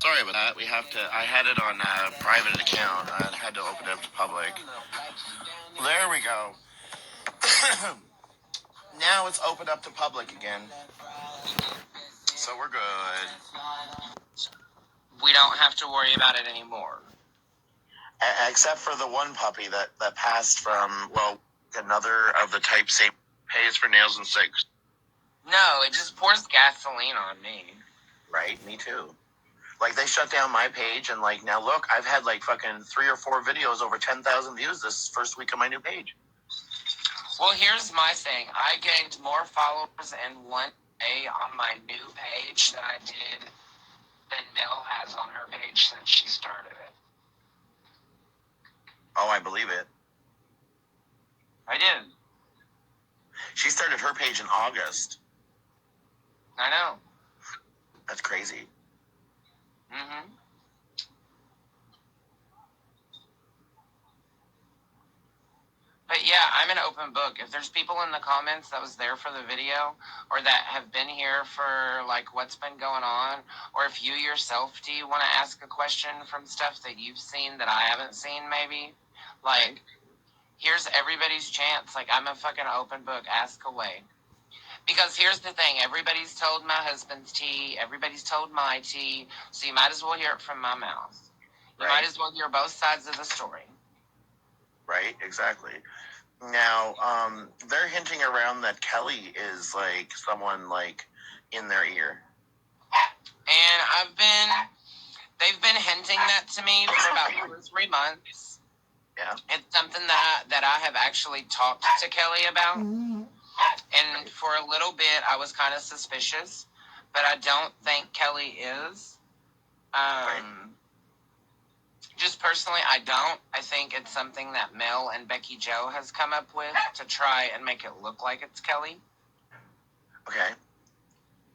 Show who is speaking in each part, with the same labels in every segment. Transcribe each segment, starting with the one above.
Speaker 1: Sorry about that. I had it on a private account. I had to open it up to public. There we go. Now it's opened up to public again. So we're good.
Speaker 2: We don't have to worry about it anymore.
Speaker 1: Except for the one puppy that passed from, well, another of the type same pays for nails and six.
Speaker 2: No, it just pours gasoline on me.
Speaker 1: Right? Me too. Like, they shut down my page, and, like, now look, I've had, like, fucking 3 or 4 videos over 10,000 views this first week of my new page.
Speaker 2: Well, here's my thing. I gained more followers in one day on my new page than I did than Mel has on her page since she started it.
Speaker 1: Oh, I believe it.
Speaker 2: I did.
Speaker 1: She started her page in August.
Speaker 2: I know.
Speaker 1: That's crazy.
Speaker 2: Mm-hmm. But yeah, I'm an open book. If there's people in the comments that was there for the video or that have been here for like what's been going on, or if you yourself, do you want to ask a question from stuff that you've seen that I haven't seen maybe? Like, here's everybody's chance. Like, I'm a fucking open book. Ask away. Because here's the thing. Everybody's told my husband's tea. Everybody's told my tea. So you might as well hear it from my mouth. You might as well hear both sides of the story.
Speaker 1: Right, exactly. Now, they're hinting around that Kelly is, like, someone, like, in their ear.
Speaker 2: And they've been hinting that to me for about 2 or 3 months.
Speaker 1: Yeah.
Speaker 2: It's something that I have actually talked to Kelly about. And for a little bit, I was kind of suspicious, but I don't think Kelly is. Just personally, I don't. I think it's something that Mel and Becky Joe has come up with to try and make it look like it's Kelly.
Speaker 1: Okay.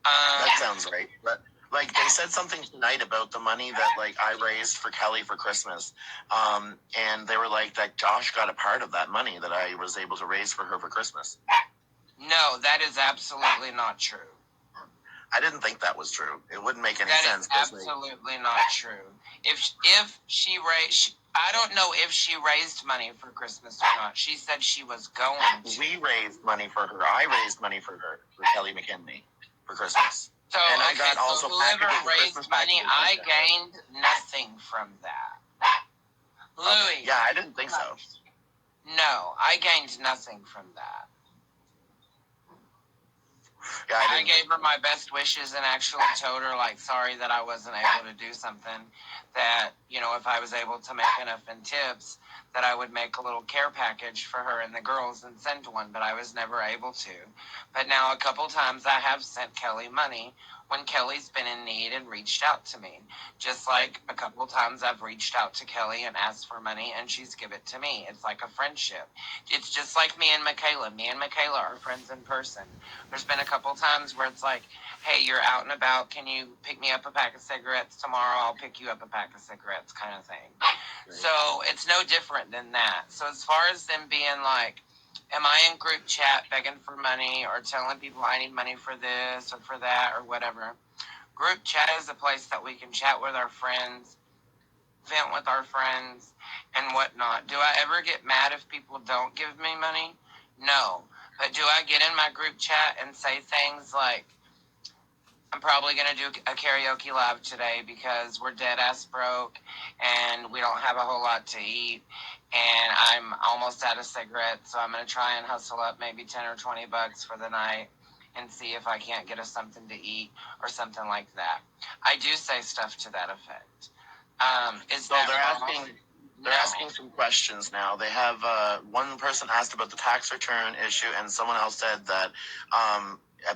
Speaker 1: That sounds right. But, like, they said something tonight about the money that, like, I raised for Kelly for Christmas. And they were like that Josh got a part of that money that I was able to raise for her for Christmas.
Speaker 2: No, that is absolutely not true.
Speaker 1: I didn't think that was true. It wouldn't make any sense.
Speaker 2: That is absolutely not true. If she raised, I don't know if she raised money for Christmas or not. She said she was going to.
Speaker 1: We raised money for her. I raised money for her, for Kelly McKinley, for Christmas.
Speaker 2: So,
Speaker 1: and I got also
Speaker 2: whoever raised money, I gained nothing from that. Louis.
Speaker 1: Okay. Yeah, I didn't think so.
Speaker 2: No, I gained nothing from that.
Speaker 1: Yeah,
Speaker 2: I gave her my best wishes and actually told her, like, sorry that I wasn't able to do something. That, you know, if I was able to make enough in tips, that I would make a little care package for her and the girls and send one, but I was never able to. But now a couple times I have sent Kelly money when Kelly's been in need and reached out to me. Just like a couple times I've reached out to Kelly and asked for money and she's given it to me. It's like a friendship. It's just like me and Michaela. Me and Michaela are friends in person. There's been a couple times where it's like, hey, you're out and about. Can you pick me up a pack of cigarettes tomorrow? I'll pick you up a pack of cigarettes kind of thing. Right. So it's no different than that. So as far as them being like, am I in group chat begging for money or telling people I need money for this or for that or whatever? Group chat is a place that we can chat with our friends, vent with our friends, and whatnot. Do I ever get mad if people don't give me money? No. But do I get in my group chat and say things like, I'm probably going to do a karaoke live today because we're dead ass broke and we don't have a whole lot to eat and I'm almost out of cigarettes, so I'm going to try and hustle up maybe 10 or 20 bucks for the night and see if I can't get us something to eat or something like that. I do say stuff to that effect.
Speaker 1: They're asking some questions now. They have one person asked about the tax return issue, and someone else said that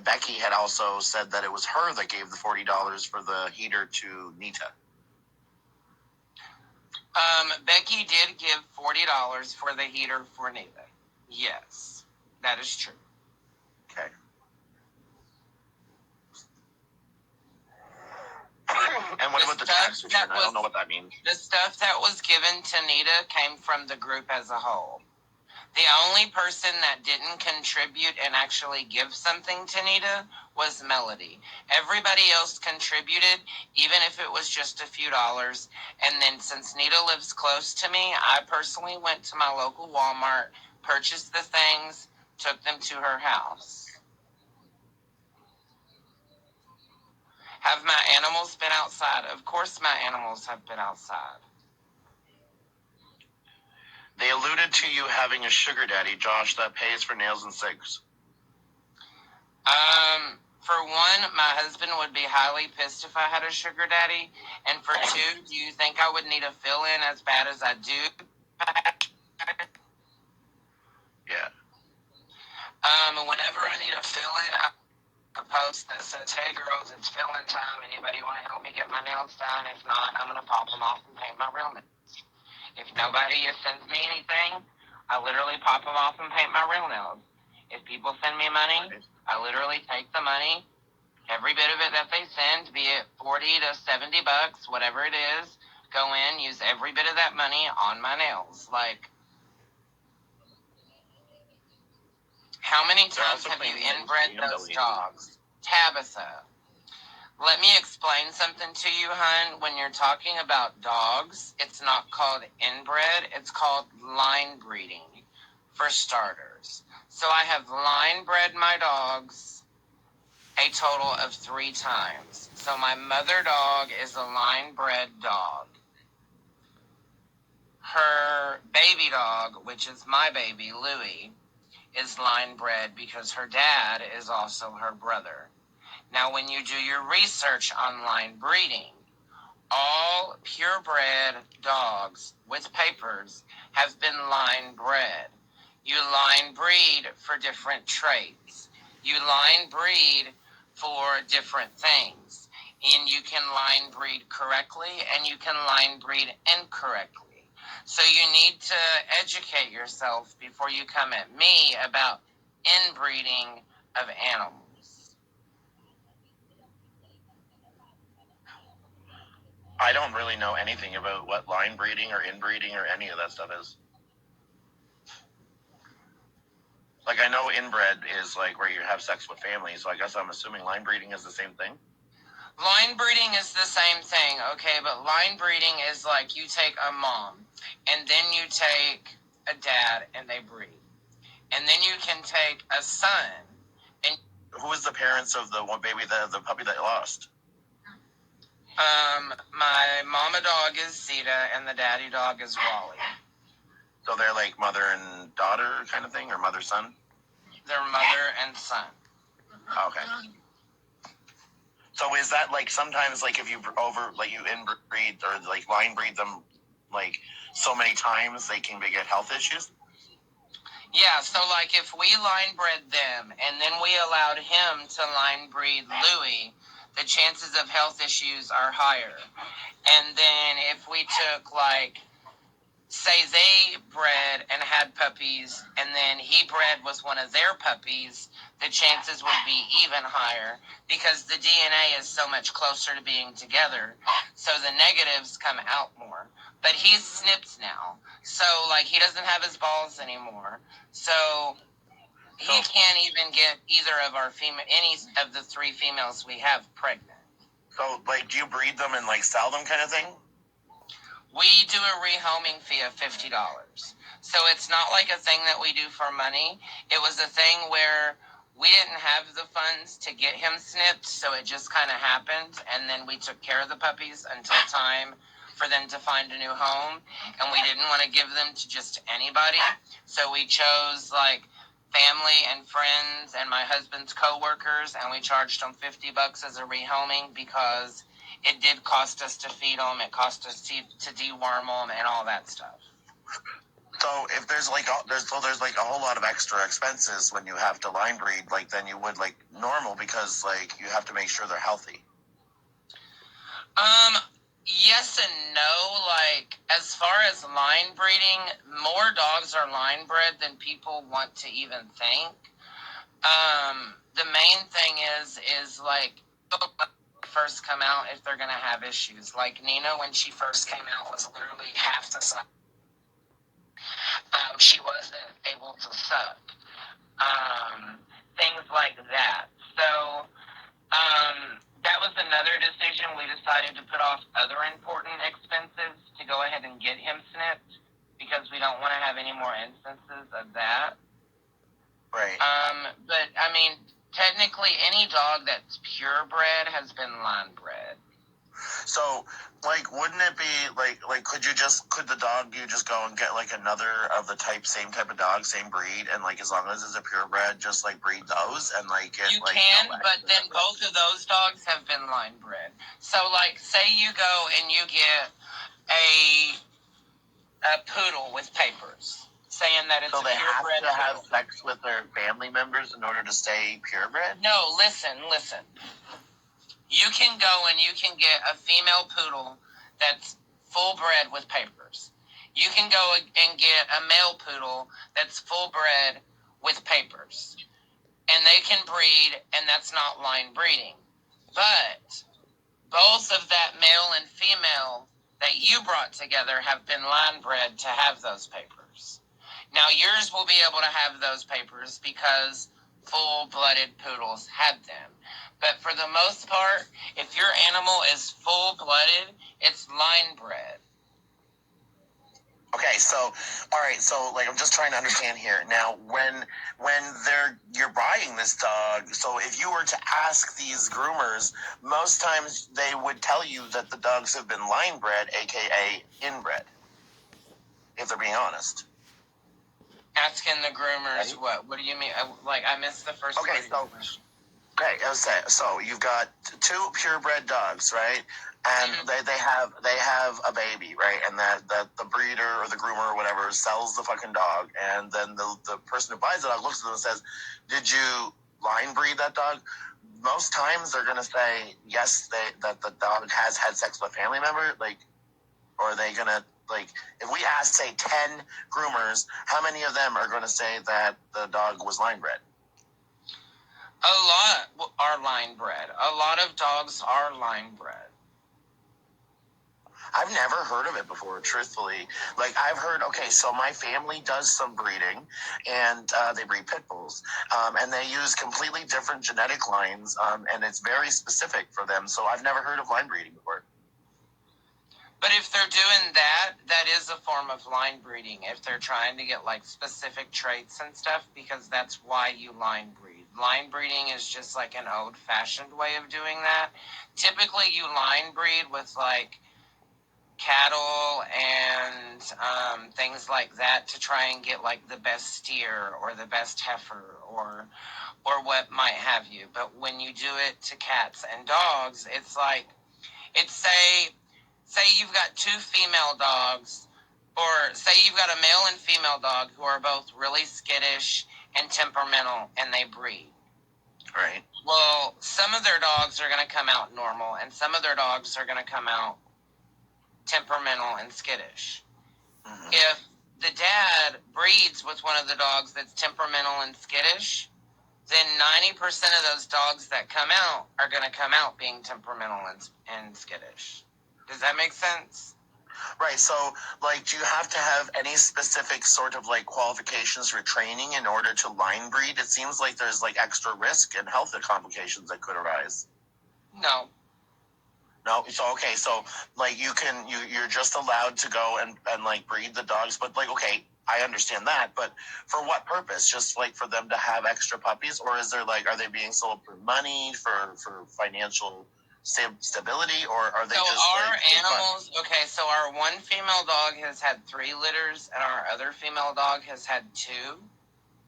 Speaker 1: Becky had also said that it was her that gave the $40 for the heater to Nita.
Speaker 2: Becky did give $40 for the heater for Nita. Yes, that is true.
Speaker 1: Okay. And what about the tax return? I don't know what that means.
Speaker 2: The stuff that was given to Nita came from the group as a whole. The only person that didn't contribute and actually give something to Nita was Melody. Everybody else contributed, even if it was just a few dollars. And then since Nita lives close to me, I personally went to my local Walmart, purchased the things, took them to her house. Have my animals been outside? Of course my animals have been outside.
Speaker 1: They alluded to you having a sugar daddy, Josh, that pays for nails and cigs.
Speaker 2: For one, my husband would be highly pissed if I had a sugar daddy. And for two, do you think I would need a fill-in as bad as I do?
Speaker 1: Yeah.
Speaker 2: Whenever I need a fill-in, I post that says, "Hey girls, it's fill-in time. Anybody want to help me get my nails done? If not, I'm going to pop them off and paint my real nails." If nobody sends me anything, I literally pop them off and paint my real nails. If people send me money, I literally take the money, every bit of it that they send, be it 40 to 70 bucks, whatever it is, go in, use every bit of that money on my nails. Like, how many times have you inbred those dogs? Tabitha, let me explain something to you, hun. When you're talking about dogs, it's not called inbred, it's called line breeding, for starters. So I have line bred my dogs a total of 3 times. So my mother dog is a line bred dog. Her baby dog, which is my baby, Louie, is line bred because her dad is also her brother. Now, when you do your research on line breeding, all purebred dogs with papers have been line bred. You line breed for different traits. You line breed for different things. And you can line breed correctly and you can line breed incorrectly. So you need to educate yourself before you come at me about inbreeding of animals.
Speaker 1: I don't really know anything about what line breeding or inbreeding or any of that stuff is. Like, I know inbred is like where you have sex with families, so I guess I'm assuming line breeding is the same thing.
Speaker 2: Line breeding is the same thing, okay? But line breeding is like you take a mom, and then you take a dad, and they breed. And then you can take a son, and
Speaker 1: who is the parents of the one baby, the puppy that you lost?
Speaker 2: My mama dog is Zeta, and the daddy dog is Wally.
Speaker 1: So they're like mother and daughter kind of thing, or mother son?
Speaker 2: They're mother and son.
Speaker 1: Okay. So is that like sometimes like if you you inbreed or like line breed them like so many times they can get health issues?
Speaker 2: Yeah, so like if we line bred them and then we allowed him to line breed Louie, the chances of health issues are higher. And then if we took like, say they bred and had puppies and then he bred was one of their puppies, the chances would be even higher because the DNA is so much closer to being together. So the negatives come out more. But he's snipped now. So like he doesn't have his balls anymore. So he can't even get either of our any of the 3 females we have pregnant.
Speaker 1: So like do you breed them and like sell them kind of thing?
Speaker 2: We do a rehoming fee of $50. So it's not like a thing that we do for money. It was a thing where we didn't have the funds to get him snipped, so it just kind of happened. And then we took care of the puppies until time for them to find a new home. And we didn't want to give them to just anybody. So we chose like family and friends and my husband's co-workers, and we charged them $50 as a rehoming because it did cost us to feed them, it cost us to deworm them and all that stuff.
Speaker 1: So if there's like there's like a whole lot of extra expenses when you have to line breed, like than you would like normal because like you have to make sure they're healthy.
Speaker 2: Yes and no. Like as far as line breeding, more dogs are line bred than people want to even think. The main thing is like first come out if they're gonna have issues. Like Nina, when she first came out, was literally half the size. She wasn't able to suck. Things like that. So, that was another decision. We decided to put off other important expenses to go ahead and get him snipped because we don't want to have any more instances of that.
Speaker 1: Right.
Speaker 2: But I mean, technically, any dog that's purebred has been line bred.
Speaker 1: So, like, wouldn't it be like could the dog you just go and get like another of the same type of dog, same breed, and like as long as it's a purebred, just like breed those and like get
Speaker 2: you
Speaker 1: like
Speaker 2: can,
Speaker 1: no
Speaker 2: but then both of those dogs have been line bred. So, like, say you go and you get a poodle with papers, saying that it's
Speaker 1: so
Speaker 2: a
Speaker 1: they have
Speaker 2: purebred
Speaker 1: to have
Speaker 2: poodle.
Speaker 1: sex with their family members in order to stay purebred.
Speaker 2: No, listen. You can go and you can get a female poodle that's full bred with papers. You can go and get a male poodle that's full bred with papers. And they can breed, and that's not line breeding. But both of that male and female that you brought together have been line bred to have those papers. Now, yours will be able to have those papers because full-blooded poodles had them. But for the most part, if your animal is full-blooded, it's line bred.
Speaker 1: Okay, so all right, so like I'm just trying to understand here. Now, when you're buying this dog, so if you were to ask these groomers, most times they would tell you that the dogs have been line bred, aka inbred. If they're being honest.
Speaker 2: Asking the groomers right? What? What do you mean? I missed the first part of your question.
Speaker 1: Okay, so you've got two purebred dogs, right? And they have a baby, right? And that the breeder or the groomer or whatever sells the fucking dog, and then the person who buys the dog looks at them and says, "Did you line breed that dog?" Most times they're gonna say yes, that the dog has had sex with a family member, like, or are they gonna like if we ask say 10 groomers, how many of them are gonna say that the dog was line bred?
Speaker 2: A lot are line bred. A lot of dogs are line bred.
Speaker 1: I've never heard of it before, truthfully. Like, I've heard, okay, so my family does some breeding, and they breed pit bulls, and they use completely different genetic lines, and it's very specific for them, so I've never heard of line breeding before.
Speaker 2: But if they're doing that, that is a form of line breeding, if they're trying to get, like, specific traits and stuff, because that's why you line breed. Line breeding is just, like, an old-fashioned way of doing that. Typically, you line breed with, like, cattle and things like that to try and get like the best steer or the best heifer or what might have you. But when you do it to cats and dogs, it's like it's say you've got two female dogs, or say you've got a male and female dog who are both really skittish and temperamental, and they breed.
Speaker 1: Right.
Speaker 2: Well, some of their dogs are going to come out normal, and some of their dogs are going to come out temperamental and skittish. Mm-hmm. If the dad breeds with one of the dogs that's temperamental and skittish, then 90% of those dogs that come out are going to come out being temperamental and skittish. Does that make sense?
Speaker 1: Right, so, like, do you have to have any specific sort of, like, qualifications for training in order to line breed? It seems like there's, like, extra risk and health complications that could arise.
Speaker 2: No.
Speaker 1: No, so okay, so like you're just allowed to go and like breed the dogs, but like okay, I understand that, but for what purpose? Just like for them to have extra puppies, or is there like are they being sold for money, for financial stability, or are they
Speaker 2: so
Speaker 1: just
Speaker 2: our
Speaker 1: like
Speaker 2: animals? Okay, so our one female dog has had 3 litters, and our other female dog has had 2.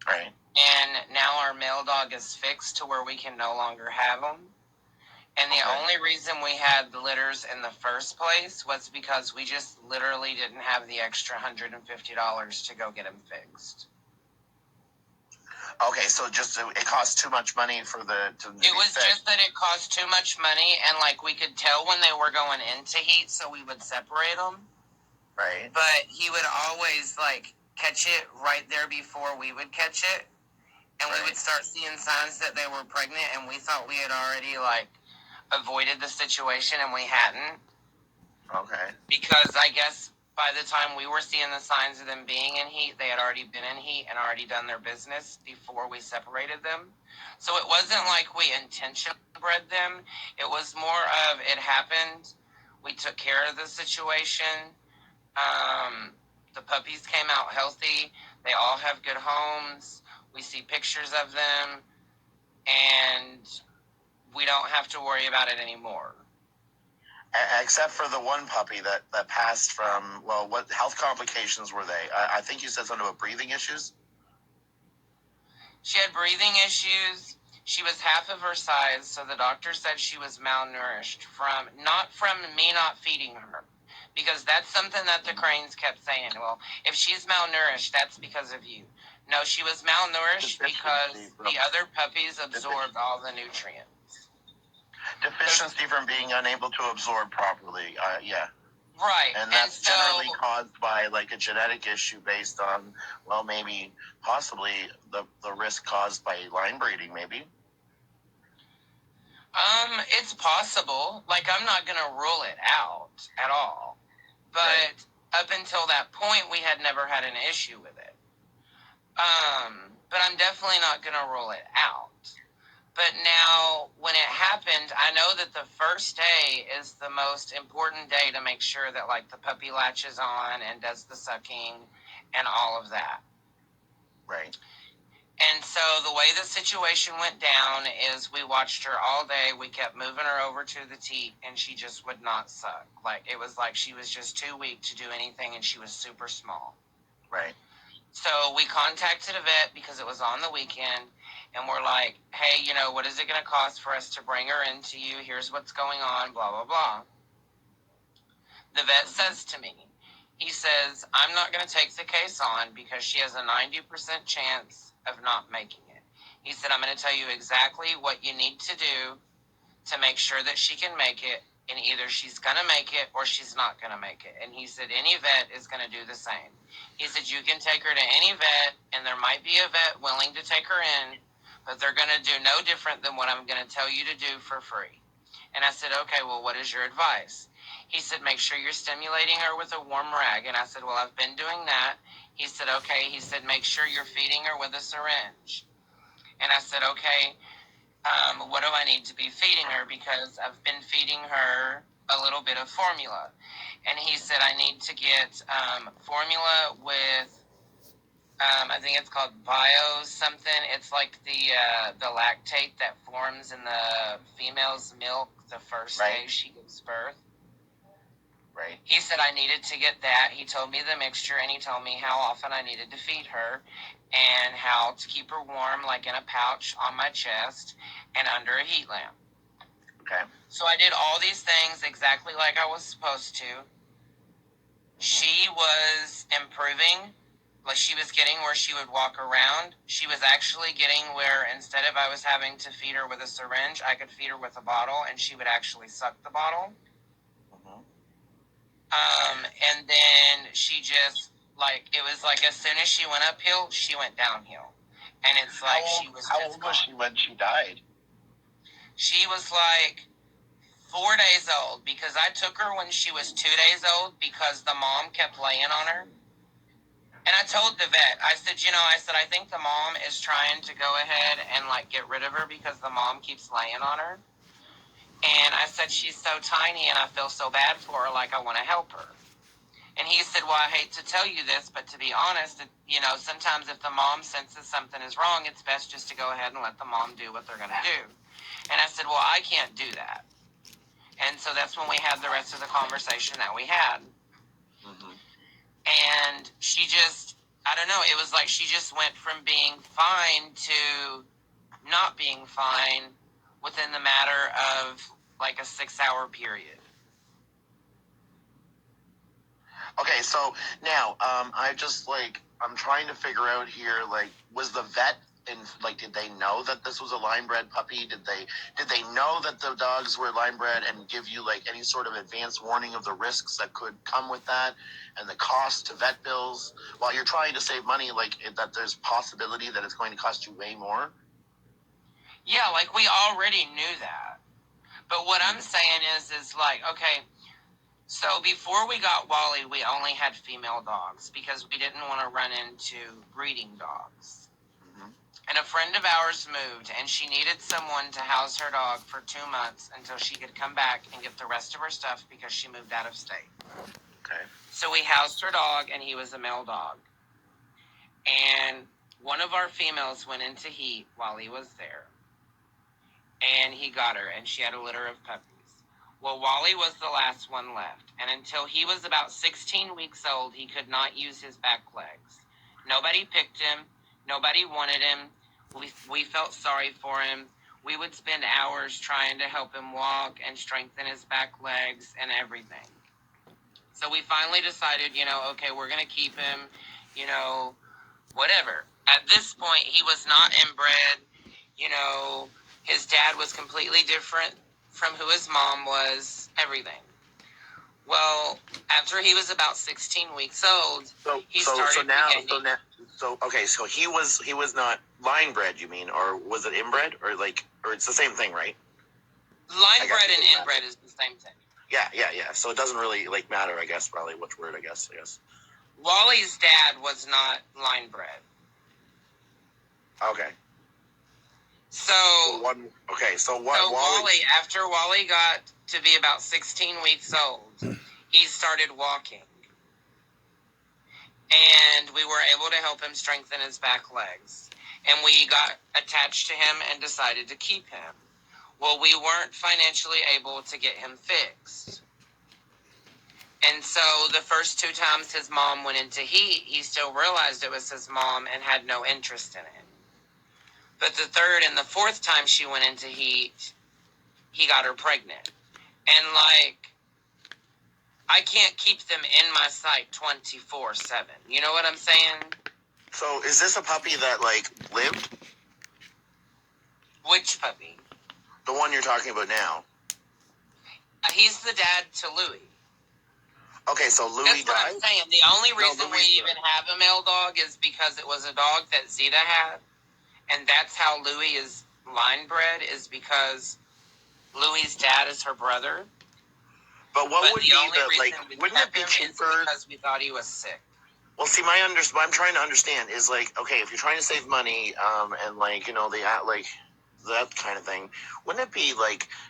Speaker 1: Right.
Speaker 2: And now our male dog is fixed to where we can no longer have them. And the only reason we had the litters in the first place was because we just literally didn't have the extra $150 to go get them fixed.
Speaker 1: Okay, so just it cost too much money for
Speaker 2: it was just that it cost too much money, and like we could tell when they were going into heat, so we would separate them.
Speaker 1: Right.
Speaker 2: But he would always like catch it right there before we would catch it, and we would start seeing signs that they were pregnant, and we thought we had already like avoided the situation, and we hadn't.
Speaker 1: Okay.
Speaker 2: Because I guess by the time we were seeing the signs of them being in heat, they had already been in heat and already done their business before we separated them. So it wasn't like we intentionally bred them. It was more of it happened. We took care of the situation. The puppies came out healthy. They all have good homes. We see pictures of them, and we don't have to worry about it anymore.
Speaker 1: Except for the one puppy that passed from, well, what health complications were they? I think you said something about breathing issues.
Speaker 2: She had breathing issues. She was half of her size, so the doctor said she was malnourished not from me not feeding her. Because that's something that the cranes kept saying. Well, if she's malnourished, that's because of you. No, she was malnourished because the other puppies absorbed all the nutrients.
Speaker 1: Deficiency from being unable to absorb properly. Yeah.
Speaker 2: Right.
Speaker 1: And that's generally caused by like a genetic issue based on, well, maybe possibly the risk caused by line breeding, maybe.
Speaker 2: It's possible. Like, I'm not going to rule it out at all. But right. Up until that point, we had never had an issue with it. But I'm definitely not going to rule it out. But now, when it happened, I know that the first day is the most important day to make sure that, like, the puppy latches on and does the sucking and all of that.
Speaker 1: Right.
Speaker 2: And so the way the situation went down is we watched her all day. We kept moving her over to the teat, and she just would not suck. Like, it was like she was just too weak to do anything, and she was super small.
Speaker 1: Right.
Speaker 2: So we contacted a vet because it was on the weekend, and we're like, hey, what is it going to cost for us to bring her into you? Here's what's going on, blah, blah, blah. The vet says to me, he says, I'm not going to take the case on because she has a 90% chance of not making it. He said, I'm going to tell you exactly what you need to do to make sure that she can make it, and either she's going to make it or she's not going to make it. And he said, any vet is going to do the same. He said, you can take her to any vet, and there might be a vet willing to take her in, but they're going to do no different than what I'm going to tell you to do for free. And I said, okay, well, what is your advice? He said, make sure you're stimulating her with a warm rag. And I said, well, I've been doing that. He said, okay. He said, make sure you're feeding her with a syringe. And I said, okay, what do I need to be feeding her? Because I've been feeding her a little bit of formula. And he said, I need to get formula with, I think it's called bio something. It's like the lactate that forms in the female's milk the first day she gives birth.
Speaker 1: Right.
Speaker 2: He said I needed to get that. He told me the mixture, and he told me how often I needed to feed her and how to keep her warm, like in a pouch on my chest and under a heat lamp.
Speaker 1: Okay.
Speaker 2: So I did all these things exactly like I was supposed to. She was improving. Like, she was getting where she would walk around. She was actually getting where instead of I was having to feed her with a syringe, I could feed her with a bottle, and she would actually suck the bottle. And then she just, like, it was like as soon as she went uphill, she went downhill. And it's like she was
Speaker 1: How old was she when she died?
Speaker 2: She was like 4 days old, because I took her when she was 2 days old because the mom kept laying on her. And I told the vet, I said, I think the mom is trying to go ahead and, like, get rid of her because the mom keeps laying on her. And I said, she's so tiny and I feel so bad for her, like I want to help her. And he said, well, I hate to tell you this, but to be honest, sometimes if the mom senses something is wrong, it's best just to go ahead and let the mom do what they're going to do. And I said, well, I can't do that. And so that's when we had the rest of the conversation that we had. Mm-hmm. And she just, I don't know, it was like she just went from being fine to not being fine within the matter of like a 6-hour period.
Speaker 1: Okay, so now I'm trying to figure out here, like, was the vet did they know that this was a line bred puppy? Did they know that the dogs were line bred and give you like any sort of advance warning of the risks that could come with that and the cost to vet bills while you're trying to save money, like that there's possibility that it's going to cost you way more?
Speaker 2: Yeah, like we already knew that. But what I'm saying is like, okay, So before we got Wally, we only had female dogs because we didn't want to run into breeding dogs.
Speaker 1: Mhm.
Speaker 2: And a friend of ours moved, and she needed someone to house her dog for 2 months until she could come back and get the rest of her stuff because she moved out of state.
Speaker 1: Okay.
Speaker 2: So we housed her dog, and he was a male dog. And one of our females went into heat while he was there. And he got her, and she had a litter of puppies. Well, Wally was the last one left, and until he was about 16 weeks old, he could not use his back legs. Nobody picked him. Nobody wanted him. We felt sorry for him. We would spend hours trying to help him walk and strengthen his back legs and everything. So we finally decided, okay, we're going to keep him, whatever. At this point, he was not inbred. His dad was completely different from who his mom was, everything. Well, after he was about 16 weeks old, he started
Speaker 1: So he was not line bred, you mean, or was it inbred, or it's the same thing, right?
Speaker 2: Line bred and inbred is the same thing.
Speaker 1: Yeah. So it doesn't really matter, I guess, probably which word, I guess.
Speaker 2: Wally's dad was not line bred.
Speaker 1: Okay.
Speaker 2: So
Speaker 1: Wally,
Speaker 2: after Wally got to be about 16 weeks old, he started walking. And we were able to help him strengthen his back legs. And we got attached to him and decided to keep him. Well, we weren't financially able to get him fixed. And so the first 2 times his mom went into heat, he still realized it was his mom and had no interest in it. But the 3rd and the 4th time she went into heat, he got her pregnant. And I can't keep them in my sight 24/7. You know what I'm saying?
Speaker 1: So is this a puppy that lived?
Speaker 2: Which puppy?
Speaker 1: The one you're talking about now.
Speaker 2: He's the dad to Louie.
Speaker 1: Okay, so Louie died?
Speaker 2: That's what I'm saying. The only reason we even have a male dog is because it was a dog that Zeta had. And that's how Louie is line bred, is because Louie's dad is her brother.
Speaker 1: But what would
Speaker 2: the
Speaker 1: be
Speaker 2: only reason
Speaker 1: wouldn't it be cheaper?
Speaker 2: Because we thought he was sick.
Speaker 1: Well, see, what I'm trying to understand is okay, if you're trying to save money, and that kind of thing, wouldn't it be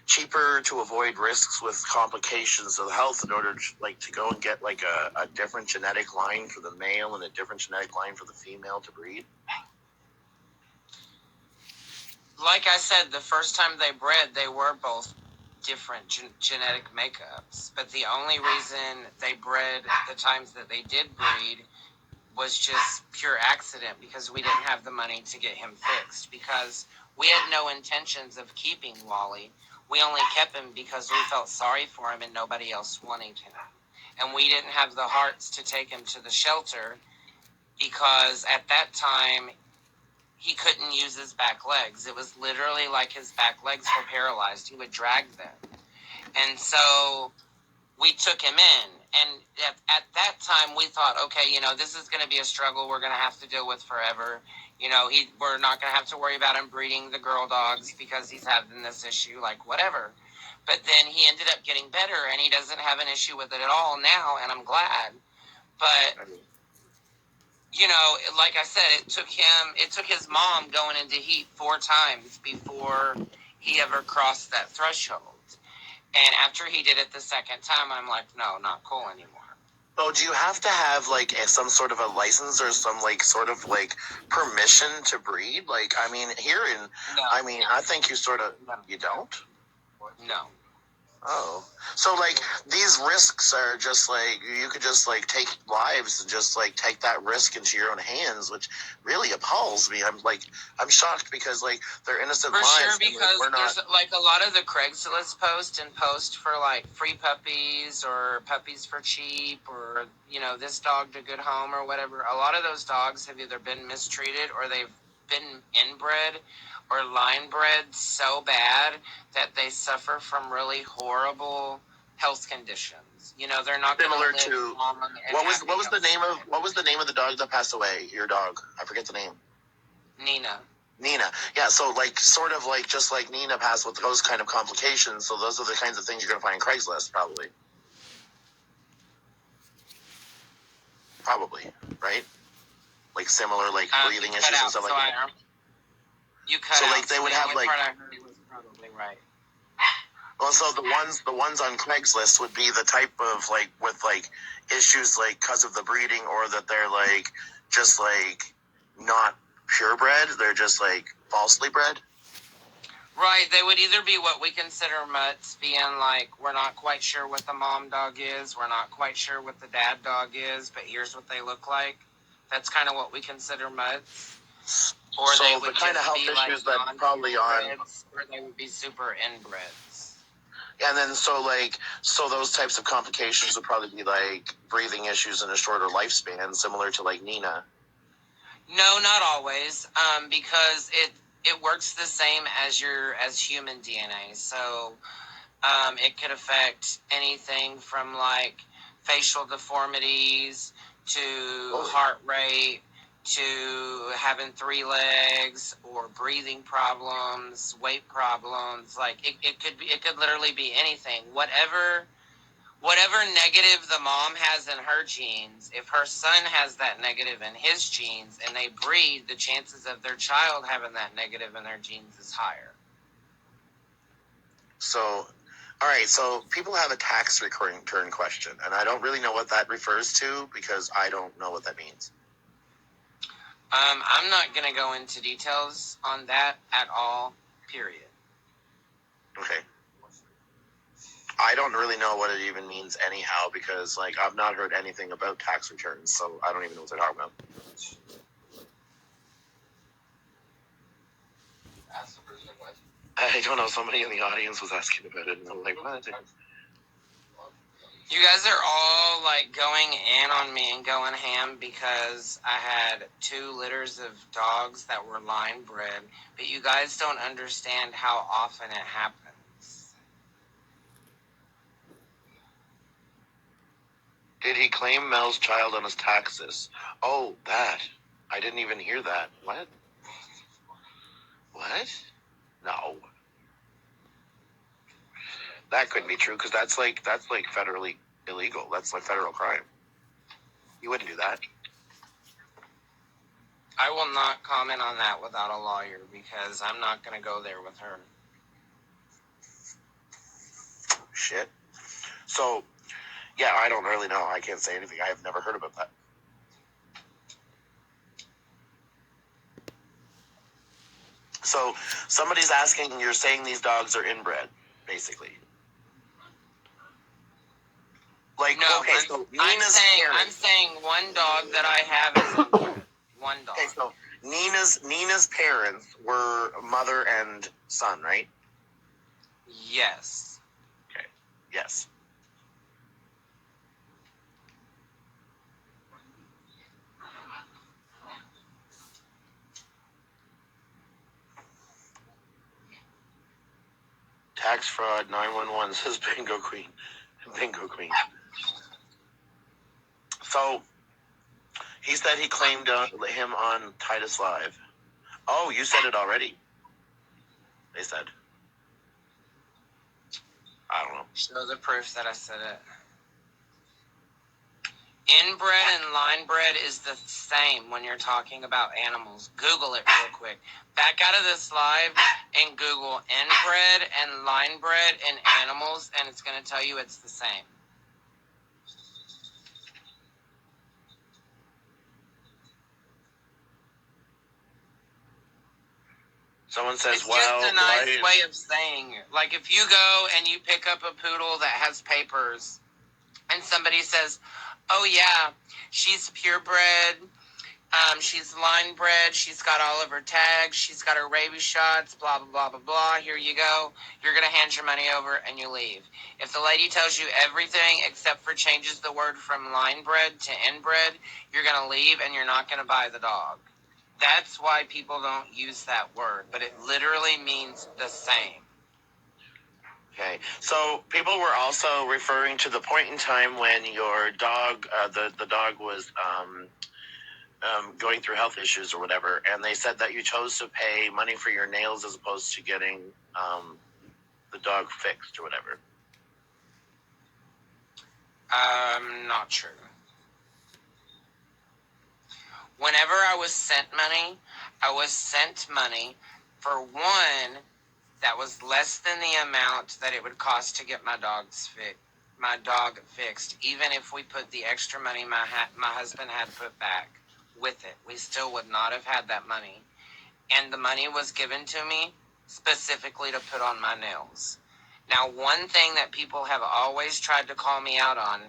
Speaker 1: cheaper to avoid risks with complications of health in order to go and get a different genetic line for the male and a different genetic line for the female to breed?
Speaker 2: Like I said, the first time they bred, they were both different genetic makeups. But the only reason they bred the times that they did breed was just pure accident, because we didn't have the money to get him fixed. Because we had no intentions of keeping Wally. We only kept him because we felt sorry for him and nobody else wanted him. And we didn't have the hearts to take him to the shelter because at that time he couldn't use his back legs. It was literally like his back legs were paralyzed. He would drag them. And so we took him in. And at that time, we thought, okay, this is going to be a struggle we're going to have to deal with forever. We're not going to have to worry about him breeding the girl dogs because he's having this issue, whatever. But then he ended up getting better, and he doesn't have an issue with it at all now, and I'm glad. But, like I said, it took his mom going into heat 4 times before he ever crossed that threshold. And after he did it the second time, I'm like, no, not cool anymore.
Speaker 1: Oh, do you have to have some sort of a license or some permission to breed? I think you sort of you don't.
Speaker 2: No.
Speaker 1: Oh, so these risks are just you could just take lives and just take that risk into your own hands, which really appalls me. I'm shocked because they're innocent lives.
Speaker 2: For sure, because there's a lot of the Craigslist post for free puppies or puppies for cheap or this dog to good home or whatever. A lot of those dogs have either been mistreated or they've been inbred or line bred so bad that they suffer from really horrible health conditions. They're not
Speaker 1: similar to what was the name of the dog that passed away? Your dog, I forget the name. Nina. Yeah, so sort of just like Nina passed with those kind of complications. So those are the kinds of things you're gonna find on Craigslist, probably. Probably, right? Like similar, like breathing issues and stuff like that.
Speaker 2: You cut out.
Speaker 1: Like they would have like.
Speaker 2: Part I heard was probably right.
Speaker 1: Well, so the ones on Craigslist would be the type of like with like issues like because of the breeding, or that they're like just like not purebred, they're just like falsely bred.
Speaker 2: Right, they would either be what we consider mutts, being like, we're not quite sure what the mom dog is, we're not quite sure what the dad dog is, but here's what they look like. That's kind of what we consider mutts. Or
Speaker 1: so
Speaker 2: they would
Speaker 1: the kind of health issues that probably on,
Speaker 2: or they would be super inbreds.
Speaker 1: And then so those types of complications would probably be like breathing issues and a shorter lifespan, similar to like Nina.
Speaker 2: No, not always, because it works the same as human DNA. So it could affect anything from like facial deformities to heart rate to having 3 legs or breathing problems, weight problems. Like it could literally be anything. Whatever negative the mom has in her genes, if her son has that negative in his genes and they breed, the chances of their child having that negative in their genes is higher.
Speaker 1: So, all right, so people have a tax return question, and I don't really know what that refers to because I don't know what that means.
Speaker 2: I'm not going to go into details on that at all, period.
Speaker 1: Okay. I don't really know what it even means anyhow because, like, I've not heard anything about tax returns, so I don't even know what they're talking about. I don't know. Somebody in the audience was asking about it, and I'm like, what?
Speaker 2: You guys are all, like, going in on me and going ham because I had 2 litters of dogs that were line bred, but you guys don't understand how often it happens.
Speaker 1: Did he claim Mel's child on his taxes? Oh, that. I didn't even hear that. What? What? No. That couldn't be true because that's like federally illegal. That's like federal crime. You wouldn't do that.
Speaker 2: I will not comment on that without a lawyer because I'm not going to go there with her.
Speaker 1: Shit. So, yeah, I don't really know. I can't say anything. I have never heard about that. So, somebody's asking, you're saying these dogs are inbred, basically. Like,
Speaker 2: no,
Speaker 1: okay, so Nina's
Speaker 2: I'm saying one dog that I have is inbred. One dog.
Speaker 1: Okay, so Nina's parents were mother and son, right?
Speaker 2: Yes.
Speaker 1: Okay. Yes. Tax fraud 911 says Bingo Queen. Bingo Queen. So, he said he claimed him on Titus Live. Oh, you said it already. They said. I don't know.
Speaker 2: Show the proof that I said it. Inbred and line bred is the same when you're talking about animals. Google it real quick. Back out of this live and Google inbred and line bred in animals, and it's going to tell you it's the same.
Speaker 1: Someone says,
Speaker 2: it's just a nice way of saying it. Like if you go and you pick up a poodle that has papers and somebody says, oh yeah, she's purebred, she's line bred, she's got all of her tags, she's got her rabies shots, blah, blah, blah, blah, blah, here you go. You're going to hand your money over and you leave. If the lady tells you everything except for changes the word from line bred to inbred, you're going to leave and you're not going to buy the dog. That's why people don't use that word, but it literally means the same.
Speaker 1: Okay, so people were also referring to the point in time when your dog, the dog was going through health issues or whatever, and they said that you chose to pay money for your nails as opposed to getting the dog fixed or whatever.
Speaker 2: Not true. Whenever I was sent money for one that was less than the amount that it would cost to get my dog fixed. Even if we put the extra money my husband had put back with it, we still would not have had that money. And the money was given to me specifically to put on my nails. Now, one thing that people have always tried to call me out on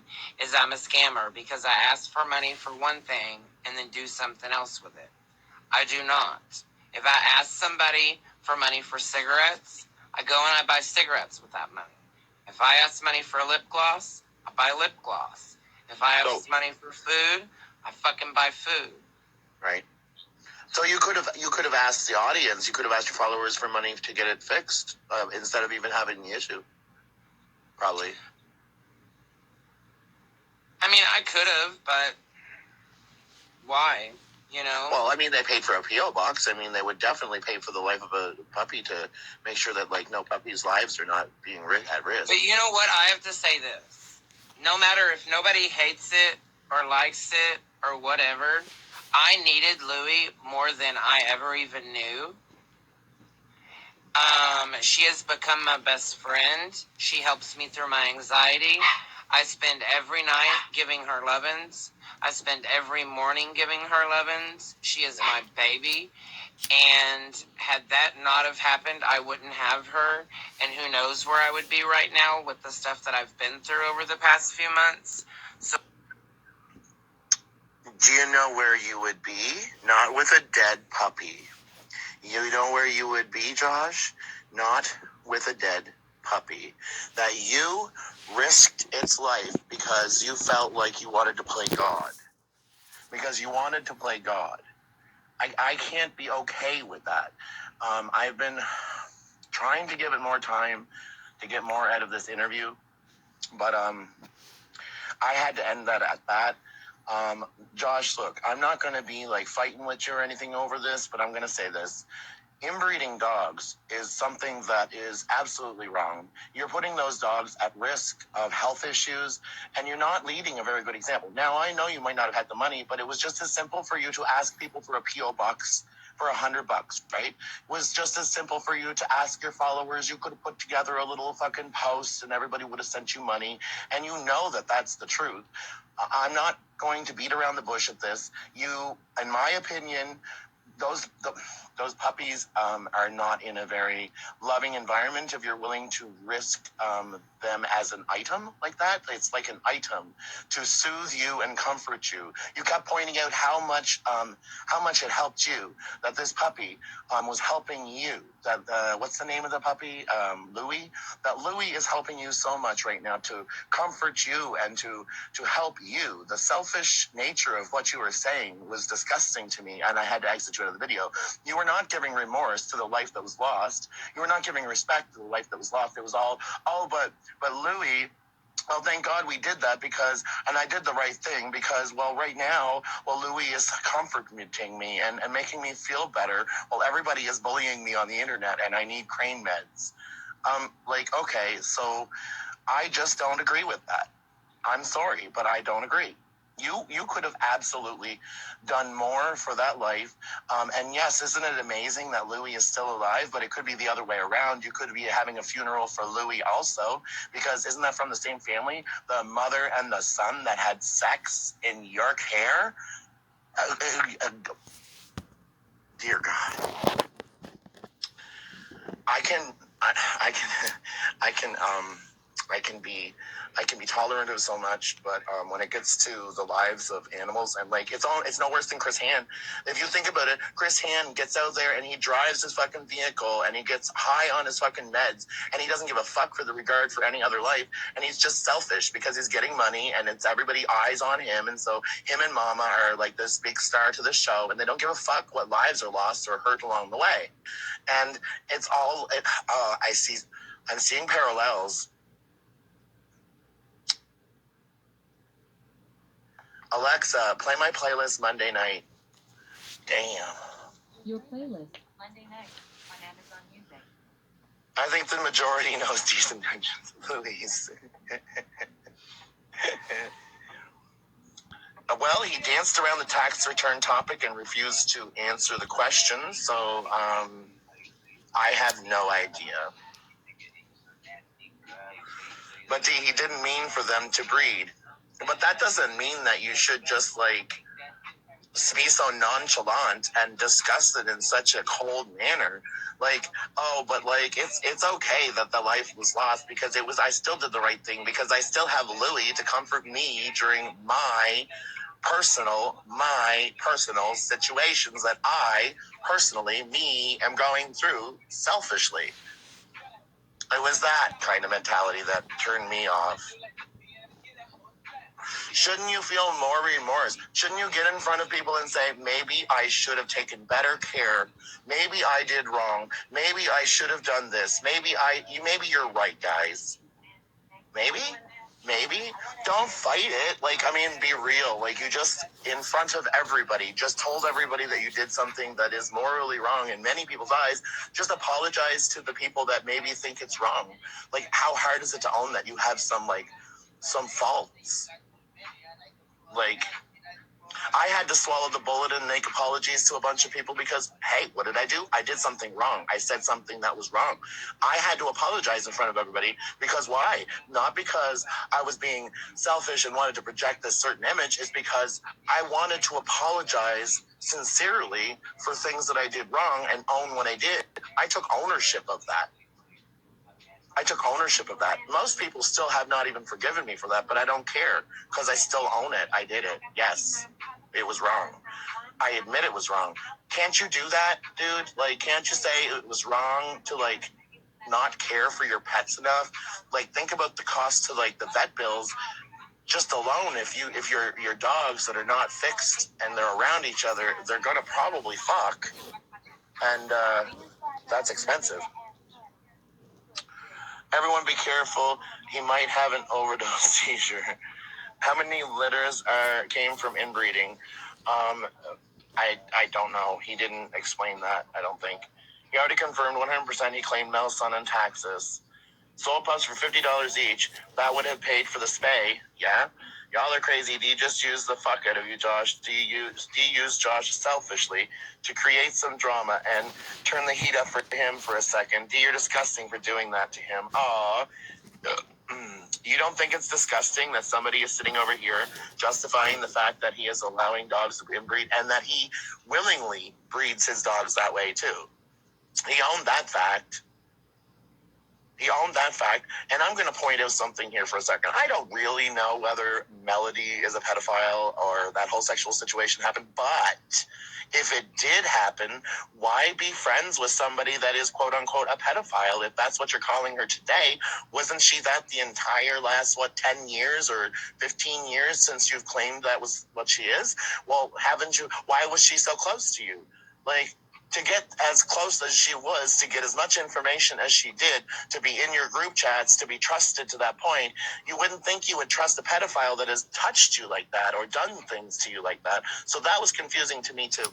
Speaker 2: is I'm a scammer because I ask for money for one thing and then do something else with it. I do not. If I ask somebody for money for cigarettes, I go and I buy cigarettes with that money. If I ask money for a lip gloss, I buy lip gloss. If I ask money for food, I fucking buy food.
Speaker 1: Right. So you could have asked the audience, you could have asked your followers for money to get it fixed instead of even having the issue. Probably.
Speaker 2: I mean, I could have, but why? You know?
Speaker 1: Well, I mean, they paid for a P.O. box. I mean, they would definitely pay for the life of a puppy to make sure that, like, no puppies' lives are not being at risk.
Speaker 2: But you know what? I have to say this. No matter if nobody hates it or likes it or whatever, I needed Louie more than I ever even knew. She has become my best friend. She helps me through my anxiety. I spend every night giving her lovin's. I spend every morning giving her lovin's. She is my baby. And had that not have happened, I wouldn't have her. And who knows where I would be right now with the stuff that I've been through over the past few months. So,
Speaker 1: do you know where you would be? Not with a dead puppy. You know where you would be, Josh? Not with a dead puppy. That you risked its life because you felt like you wanted to play God. Because you wanted to play God. I can't be okay with that. I've been trying to give it more time to get more out of this interview. But I had to end that at that. Josh, look, I'm not going to be like fighting with you or anything over this, but I'm going to say this. Inbreeding dogs is something that is absolutely wrong. You're putting those dogs at risk of health issues, and you're not leading a very good example. Now, I know you might not have had the money, but it was just as simple for you to ask people for a P.O. box for $100, right? It was just as simple for you to ask your followers. You could have put together a little fucking post, and everybody would have sent you money, and you know that that's the truth. I'm not going to beat around the bush at this. You, in my opinion, those puppies are not in a very loving environment if you're willing to risk them as an item like that. It's like an item to soothe you and comfort you. You kept pointing out how much it helped you, that this puppy was helping you. That what's the name of the puppy? Louie. That Louie is helping you so much right now to comfort you and to help you. The selfish nature of what you were saying was disgusting to me, and I had to exit you out of the video. You were not giving remorse to the life that was lost. You were not giving respect to the life that was lost. It was all but Louie. Well, thank God we did that and I did the right thing because, well, right now, Louie is comforting me and making me feel better while everybody is bullying me on the internet and I need crane meds. Okay, so I just don't agree with that. I'm sorry, but I don't agree. You could have absolutely done more for that life. And yes, isn't it amazing that Louie is still alive? But it could be the other way around. You could be having a funeral for Louie also, because isn't that from the same family? The mother and the son that had sex in York Hair? Dear God. I can be tolerant of so much, but when it gets to the lives of animals, and like it's no worse than Chris Hand. If you think about it, Chris Hand gets out there and he drives his fucking vehicle and he gets high on his fucking meds and he doesn't give a fuck for the regard for any other life, and he's just selfish because he's getting money and it's everybody eyes on him, and so him and Mama are like this big star to the show, and they don't give a fuck what lives are lost or hurt along the way. And it's all I'm seeing parallels. Alexa, play my playlist Monday night. Damn.
Speaker 3: Your playlist Monday night on Amazon Music.
Speaker 1: I think the majority knows Decent Dungeons, please. Well, he danced around the tax return topic and refused to answer the question, so I have no idea. But he didn't mean for them to breed. But that doesn't mean that you should just, like, be so nonchalant and discuss it in such a cold manner. Like, oh, but, like, it's okay that the life was lost because I still did the right thing because I still have Louie to comfort me during my personal situations that I personally, am going through selfishly. It was that kind of mentality that turned me off. Shouldn't you feel more remorse? Shouldn't you get in front of people and say, maybe I should have taken better care. Maybe I did wrong. Maybe I should have done this. Maybe you're right, guys. Maybe don't fight it. Like, I mean, be real. Like, you just, in front of everybody, just told everybody that you did something that is morally wrong in many people's eyes. Just apologize to the people that maybe think it's wrong. Like, how hard is it to own that you have some faults? Like, I had to swallow the bullet and make apologies to a bunch of people because, hey, what did I do? I did something wrong. I said something that was wrong. I had to apologize in front of everybody because why? Not because I was being selfish and wanted to project this certain image. It's because I wanted to apologize sincerely for things that I did wrong and own what I did. I took ownership of that. Most people still have not even forgiven me for that, but I don't care because I still own it. I did it. Yes, it was wrong. I admit it was wrong. Can't you do that, dude? Like, can't you say it was wrong to, like, not care for your pets enough? Like, think about the cost to, like, the vet bills just alone. If your dogs that are not fixed and they're around each other, they're gonna probably fuck, and that's expensive. Everyone be careful. He might have an overdose seizure. How many litters came from inbreeding? I don't know. He didn't explain that, I don't think. He already confirmed 100% he claimed Melson and taxes. Sold pups for $50 each. That would have paid for the spay, yeah? Y'all are crazy. Do you just use the fuck out of you, Josh? Do you use Josh selfishly to create some drama and turn the heat up for him for a second? D, you're disgusting for doing that to him. Aw. You don't think it's disgusting that somebody is sitting over here justifying the fact that he is allowing dogs to inbreed and that he willingly breeds his dogs that way too? He owned that fact. And I'm going to point out something here for a second. I don't really know whether Melody is a pedophile or that whole sexual situation happened, but if it did happen, why be friends with somebody that is quote unquote a pedophile? If that's what you're calling her today, wasn't she that the entire last, 10 years or 15 years since you've claimed that was what she is? Well, why was she so close to you? Like, to get as close as she was, to get as much information as she did, to be in your group chats, to be trusted to that point, you wouldn't think you would trust a pedophile that has touched you like that or done things to you like that. So that was confusing to me too.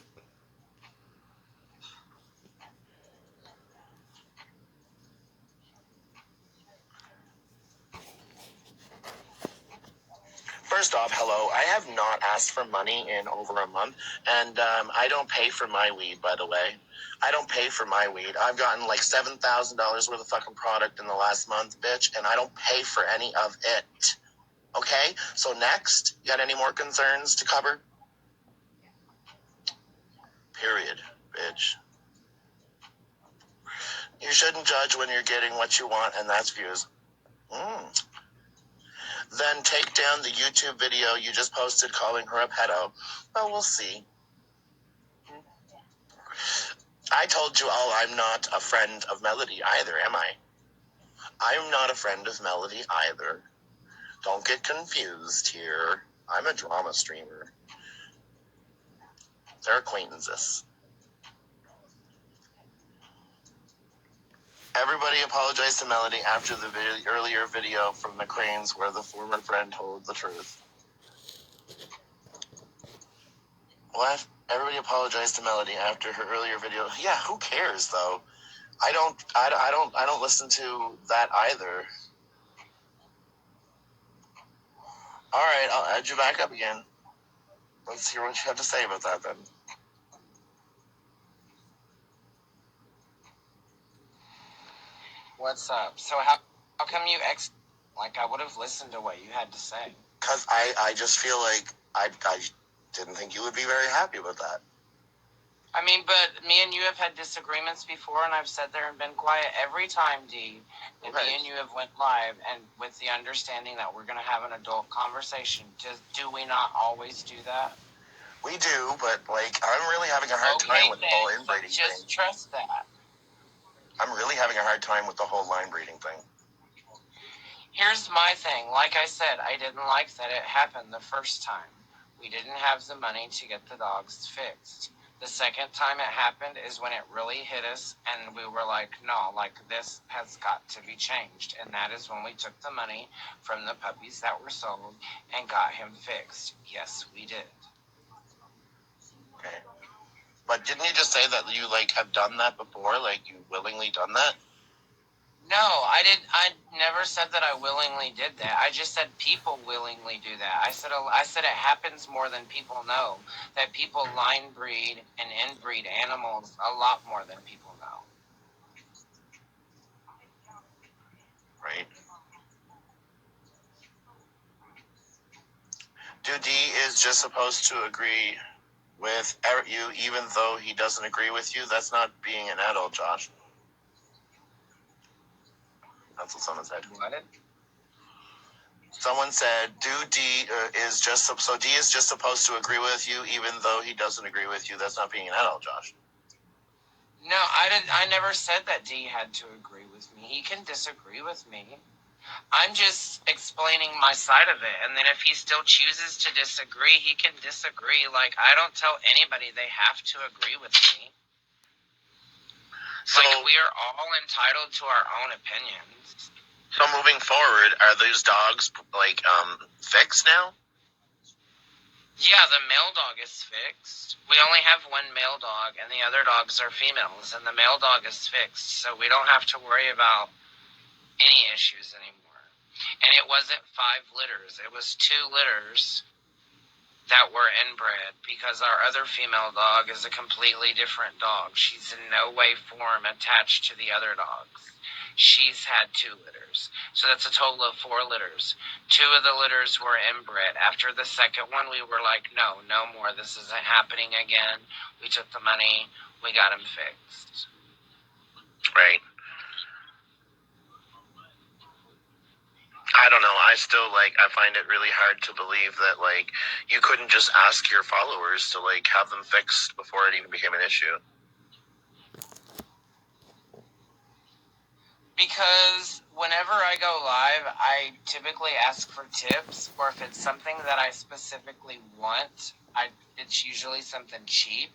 Speaker 1: First off, hello. I have not asked for money in over a month, and I don't pay for my weed, by the way. I don't pay for my weed. I've gotten like $7,000 worth of fucking product in the last month, bitch, and I don't pay for any of it. Okay? So next, you got any more concerns to cover? Period, bitch. You shouldn't judge when you're getting what you want, and that's views. Then take down the YouTube video you just posted calling her a pedo. Well, we'll see. I told you all I'm not a friend of Melody either, am I? I'm not a friend of Melody either. Don't get confused here. I'm a drama streamer. They're acquaintances. Everybody apologized to Melody after the earlier video from the Cranes where the former friend told the truth. What? Everybody apologized to Melody after her earlier video. Yeah, who cares though? I don't listen to that either. All right, I'll add you back up again. Let's hear what you have to say about that then.
Speaker 2: What's up? So how come you like I would have listened to what you had to say?
Speaker 1: Because I just feel like I didn't think you would be very happy with that.
Speaker 2: I mean, but me and you have had disagreements before, and I've sat there and been quiet every time, D. And
Speaker 1: Okay.
Speaker 2: me and you have went live, and with the understanding that we're going to have an adult conversation. Do we not always do that?
Speaker 1: We do, but like I'm really having a hard time with the whole inbreeding
Speaker 2: so just
Speaker 1: thing.
Speaker 2: trust that.
Speaker 1: I'm really having a hard time with the whole line breeding thing.
Speaker 2: Here's my thing. Like I said, I didn't like that it happened the first time. We didn't have the money to get the dogs fixed. The second time it happened is when it really hit us, and we were like, no, like this has got to be changed. And that is when we took the money from the puppies that were sold and got him fixed. Yes, we did.
Speaker 1: Okay. But didn't you just say that you like have done that before? Like you willingly done that?
Speaker 2: No, I didn't. I never said that I willingly did that. I just said people willingly do that. I said it happens more than people know. That people line breed and inbreed animals a lot more than people know.
Speaker 1: Right. Dude, D is just supposed to agree with you even though he doesn't agree with you. That's not being an adult, Josh. That's what someone said.
Speaker 2: What?
Speaker 1: Someone said, "Dude, D is just so D is just supposed to agree with you, even though he doesn't agree with you. That's not being an adult, Josh."
Speaker 2: No, I didn't. I never said that D had to agree with me. He can disagree with me. I'm just explaining my side of it, and then if he still chooses to disagree, he can disagree. Like I don't tell anybody they have to agree with me. So, like, we are all entitled to our own opinions.
Speaker 1: So moving forward, are those dogs like fixed now?
Speaker 2: Yeah, the male dog is fixed. We only have one male dog, and the other dogs are females, and the male dog is fixed, so we don't have to worry about any issues anymore. And it wasn't 5 litters. It was 2 litters that were inbred, because our other female dog is a completely different dog. She's in no way form attached to the other dogs. She's had 2 litters. So that's a total of 4 litters. 2 of the litters were inbred. After the second one, we were like, no more. This isn't happening again. We took the money. We got him fixed.
Speaker 1: Right. I don't know. I still I find it really hard to believe that you couldn't just ask your followers to have them fixed before it even became an issue.
Speaker 2: Because whenever I go live, I typically ask for tips, or if it's something that I specifically want, it's usually something cheap.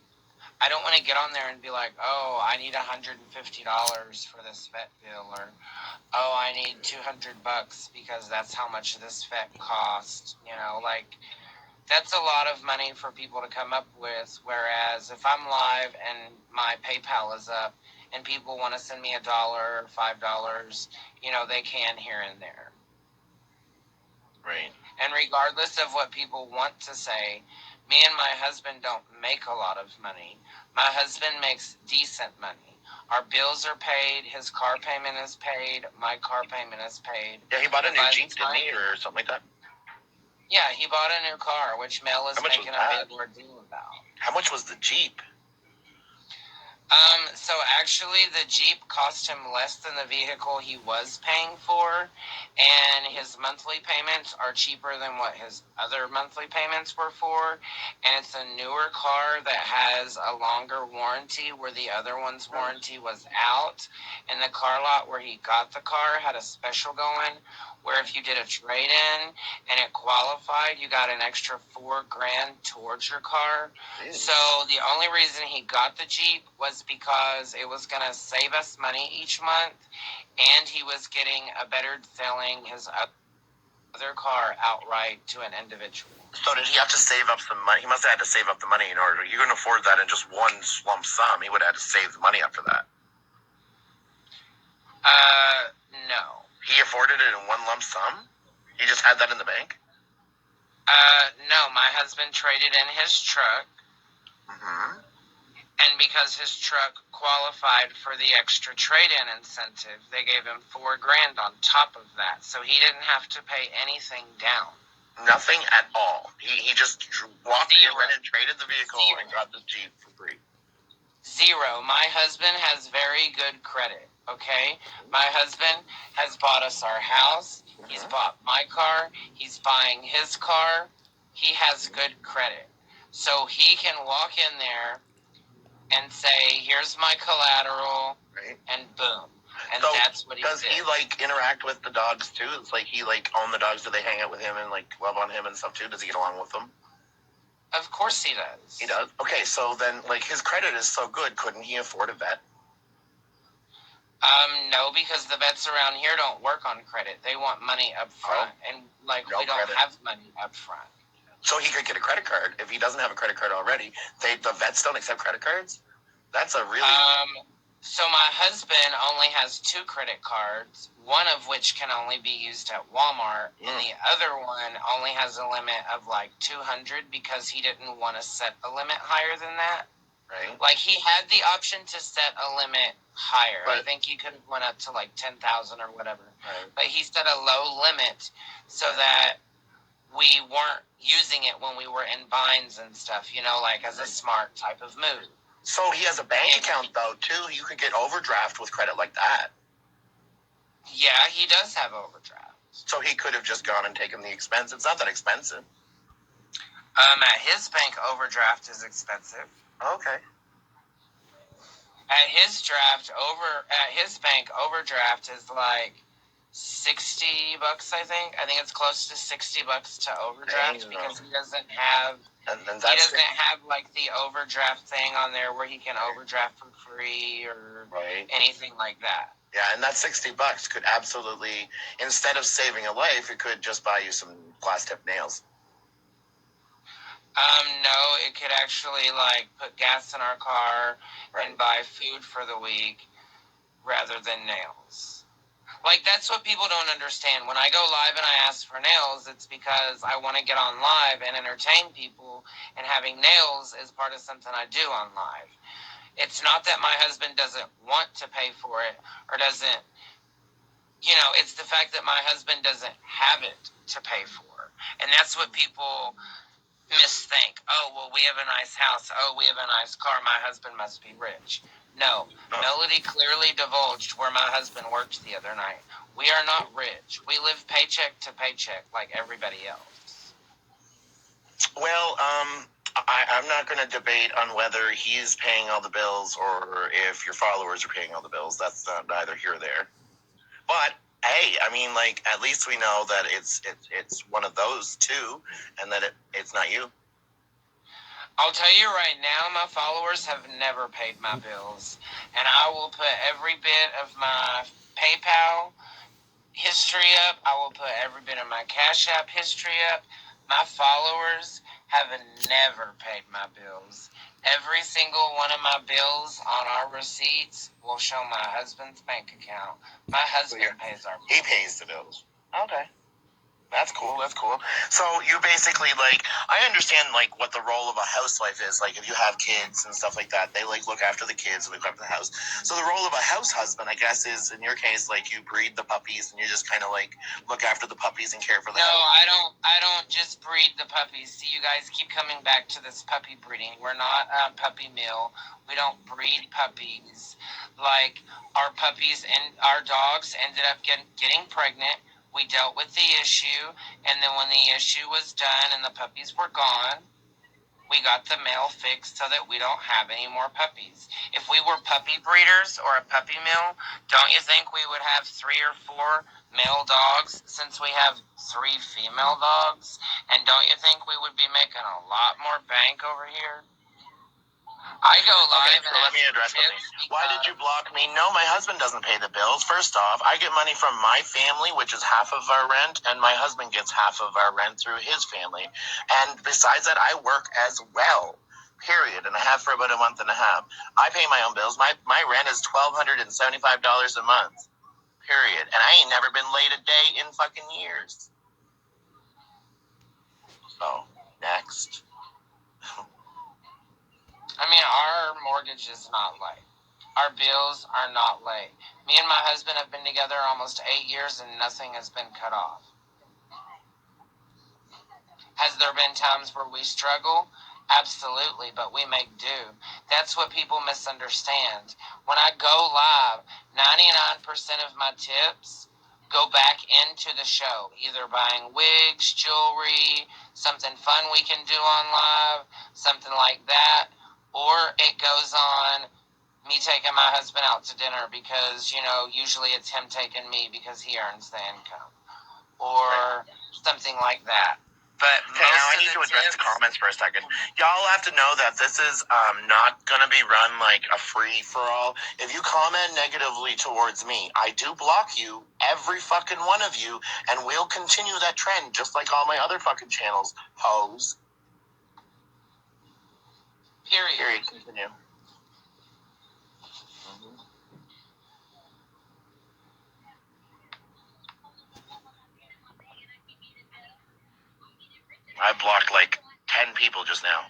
Speaker 2: I don't want to get on there and be like, oh, I need $150 for this vet bill, or oh, I need $200 because that's how much this vet costs. That's a lot of money for people to come up with. Whereas if I'm live and my PayPal is up and people want to send me $1 or $5, they can here and there.
Speaker 1: Right.
Speaker 2: And regardless of what people want to say, me and my husband don't make a lot of money. My husband makes decent money. Our bills are paid. His car payment is paid. My car payment is paid.
Speaker 1: Yeah, he bought a new Jeep, didn't he, or something like that?
Speaker 2: Yeah, he bought a new car, which Mel is making a big ordeal about. How
Speaker 1: much was the Jeep?
Speaker 2: So actually the Jeep cost him less than the vehicle he was paying for, and his monthly payments are cheaper than what his other monthly payments were for, and it's a newer car that has a longer warranty where the other one's warranty was out, and the car lot where he got the car had a special going where if you did a trade-in and it qualified, you got an extra $4,000 towards your car. Ew. So the only reason he got the Jeep was because it was going to save us money each month, and he was getting a better selling his other car outright to an individual.
Speaker 1: So did he have to save up some money? He must have had to save up the money in order. You couldn't afford that in just one lump sum. He would have had to save the money after that.
Speaker 2: No.
Speaker 1: He afforded it in one lump sum? He just had that in the bank?
Speaker 2: No, my husband traded in his truck,
Speaker 1: Mm-hmm.
Speaker 2: and because his truck qualified for the extra trade-in incentive, they gave him $4,000 on top of that, so he didn't have to pay anything down.
Speaker 1: Nothing at all. He just walked in,
Speaker 2: Zero.
Speaker 1: went and traded the vehicle,
Speaker 2: Zero.
Speaker 1: and got the Jeep for free.
Speaker 2: Zero. My husband has very good credit, okay? My husband has bought us our house. He's bought my car. He's buying his car. He has good credit. So he can walk in there and say, here's my collateral,
Speaker 1: Right.
Speaker 2: and boom. And
Speaker 1: So,
Speaker 2: that's what he
Speaker 1: does
Speaker 2: did.
Speaker 1: he like interact with the dogs too? It's like he like own the dogs. Do they hang out with him and like love on him and stuff too? Does he get along with them?
Speaker 2: Of course he does.
Speaker 1: He does. Okay, so then like his credit is so good, couldn't he afford a vet?
Speaker 2: No, because the vets around here don't work on credit. They want money up front, and like
Speaker 1: No
Speaker 2: we don't
Speaker 1: credit.
Speaker 2: have money up front.
Speaker 1: So he could get a credit card if he doesn't have a credit card already. The vets don't accept credit cards. That's a really
Speaker 2: So my husband only has 2 credit cards, one of which can only be used at Walmart, and the other one only has a limit of like 200 because he didn't want to set a limit higher than that.
Speaker 1: right.
Speaker 2: Like he had the option to set a limit higher.
Speaker 1: Right.
Speaker 2: I think he could have went up to like 10,000 or whatever.
Speaker 1: Right.
Speaker 2: But he set a low limit so that we weren't using it when we were in binds and stuff, you know, like as a smart type of move.
Speaker 1: So he has a bank account though too. You could get overdraft with credit like that.
Speaker 2: Yeah, he does have overdraft.
Speaker 1: So he could have just gone and taken the expense. It's not that expensive.
Speaker 2: At his bank, overdraft is expensive.
Speaker 1: Okay.
Speaker 2: At his bank, overdraft is like $60, I think. I think it's close to $60 to overdraft because he doesn't have like the overdraft thing on there where he can overdraft for free or anything like that.
Speaker 1: Yeah, and that $60 could absolutely, instead of saving a life, it could just buy you some glass tip nails.
Speaker 2: No, it could actually like put gas in our car and buy food for the week rather than nails. Like, that's what people don't understand. When I go live and I ask for nails, it's because I want to get on live and entertain people, and having nails is part of something I do on live. It's not that my husband doesn't want to pay for it or doesn't, you know, it's the fact that my husband doesn't have it to pay for. And that's what people misthink. Oh, well, we have a nice house. Oh, we have a nice car. My husband must be rich. No, Melody clearly divulged where my husband worked the other night. We are not rich. We live paycheck to paycheck like everybody else.
Speaker 1: Well, I'm not going to debate on whether he's paying all the bills or if your followers are paying all the bills. That's neither here or there. But hey, I mean, like, at least we know that it's one of those two, and that it's not you.
Speaker 2: I'll tell you right now, my followers have never paid my bills, and I will put every bit of my PayPal history up. I will put every bit of my Cash App history up. My followers have never paid my bills. Every single one of my bills on our receipts will show my husband's bank account. My husband pays our bills.
Speaker 1: He pays the bills. Okay. That's cool. That's cool. So you basically, like, I understand, like, what the role of a housewife is. Like, if you have kids and stuff like that, they, like, look after the kids and look after the house. So the role of a house husband, I guess, is, in your case, like, you breed the puppies and you just kind of, like, look after the puppies and care for the house.
Speaker 2: No, I don't just breed the puppies. See, you guys keep coming back to this puppy breeding. We're not a puppy mill. We don't breed puppies. Like, our puppies and our dogs ended up getting pregnant. We dealt with the issue, and then when the issue was done and the puppies were gone, we got the male fixed so that we don't have any more puppies. If we were puppy breeders or a puppy mill, don't you think we would have 3 or 4 male dogs since we have 3 female dogs? And don't you think we would be making a lot more bank over here? I go live.
Speaker 1: Okay, so let me address something. Why did you block me? No, my husband doesn't pay the bills. First off, I get money from my family, which is half of our rent, and my husband gets half of our rent through his family. And besides that, I work as well. Period. And I have for about a month and a half. I pay my own bills. My rent is $1,275 a month. Period. And I ain't never been late a day in fucking years. Oh, next.
Speaker 2: I mean, our mortgage is not late. Our bills are not late. Me and my husband have been together almost 8 years and nothing has been cut off. Has there been times where we struggle? Absolutely, but we make do. That's what people misunderstand. When I go live, 99% of my tips go back into the show, either buying wigs, jewelry, something fun we can do on live, something like that, or it goes on me taking my husband out to dinner because, usually it's him taking me because he earns the income, or something like that. But
Speaker 1: okay, now I need to address the comments for a second. Y'all have to know that this is not going to be run like a free-for-all. If you comment negatively towards me, I do block you, every fucking one of you, and we'll continue that trend just like all my other fucking channels. Hoes. Period. Continue. I blocked like 10 people just now.